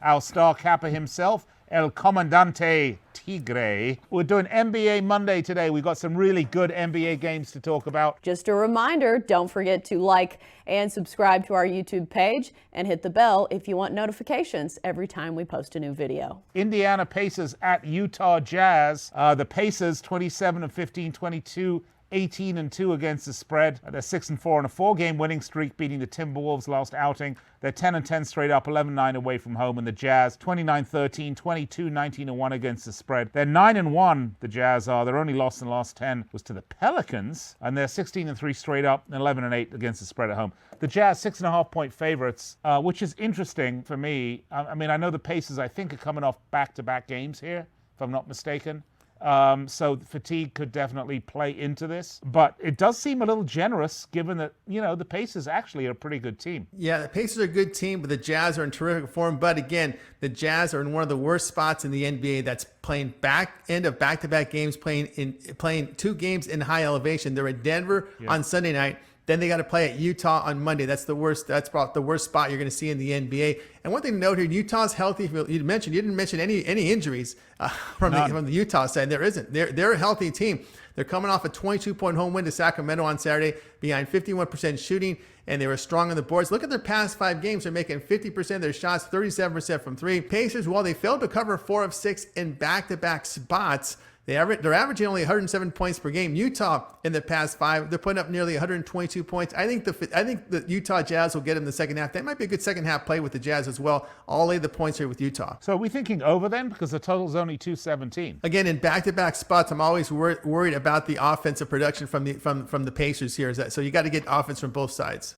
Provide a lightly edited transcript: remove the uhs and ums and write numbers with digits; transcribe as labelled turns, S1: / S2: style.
S1: our star capper himself, El Comandante Tigre. We're doing NBA Monday today. We've got some really good NBA games to talk about.
S2: Just a reminder, don't forget to like and subscribe to our YouTube page and hit the bell if you want notifications every time we post a new video.
S1: Indiana Pacers at Utah Jazz. The Pacers 27-15, 22 18-2 against the spread. They're 6-4 on a 4-game winning streak, beating the Timberwolves last outing. They're 10-10 straight up, 11-9 away from home. And the Jazz 29-13, 22-19-1 against the spread. They're 9-1, the Jazz are. Their only loss in the last 10 was to the Pelicans. And they're 16-3 straight up, and 11-8 against the spread at home. The Jazz 6.5-point favorites, which is interesting for me. I mean, I know the Pacers, I think, are coming off back-to-back games here, if I'm not mistaken. So fatigue could definitely play into this, but it does seem a little generous given that, you know, the Pacers actually are a pretty good team.
S3: Yeah, the Pacers are a good team, but the Jazz are in terrific form. But again, the Jazz are in one of the worst spots in the NBA. That's playing back end of back-to-back games, playing 2 games in high elevation. They're at Denver on Sunday night. Then they got to play at Utah on Monday. That's the worst. That's about the worst spot you're going to see in the NBA. And one thing to note here, Utah's healthy. You didn't mention any injuries from the Utah side. There isn't. They're a healthy team. They're coming off a 22-point home win to Sacramento on Saturday, behind 51% shooting, and they were strong on the boards. Look at their past 5 games. They're making 50% of their shots, 37% from 3. Pacers, while they failed to cover 4 of 6 in back-to-back spots, they're averaging only 107 points per game. Utah, in the past 5, they're putting up nearly 122 points. I think the Utah Jazz will get in the second half. That might be a good second half play with the Jazz as well. I'll lay the points here with Utah.
S1: So are we thinking over then? Because the total's only 217.
S3: Again, in back-to-back spots, I'm always worried about the offensive production from the Pacers here. So you got to get offense from both sides.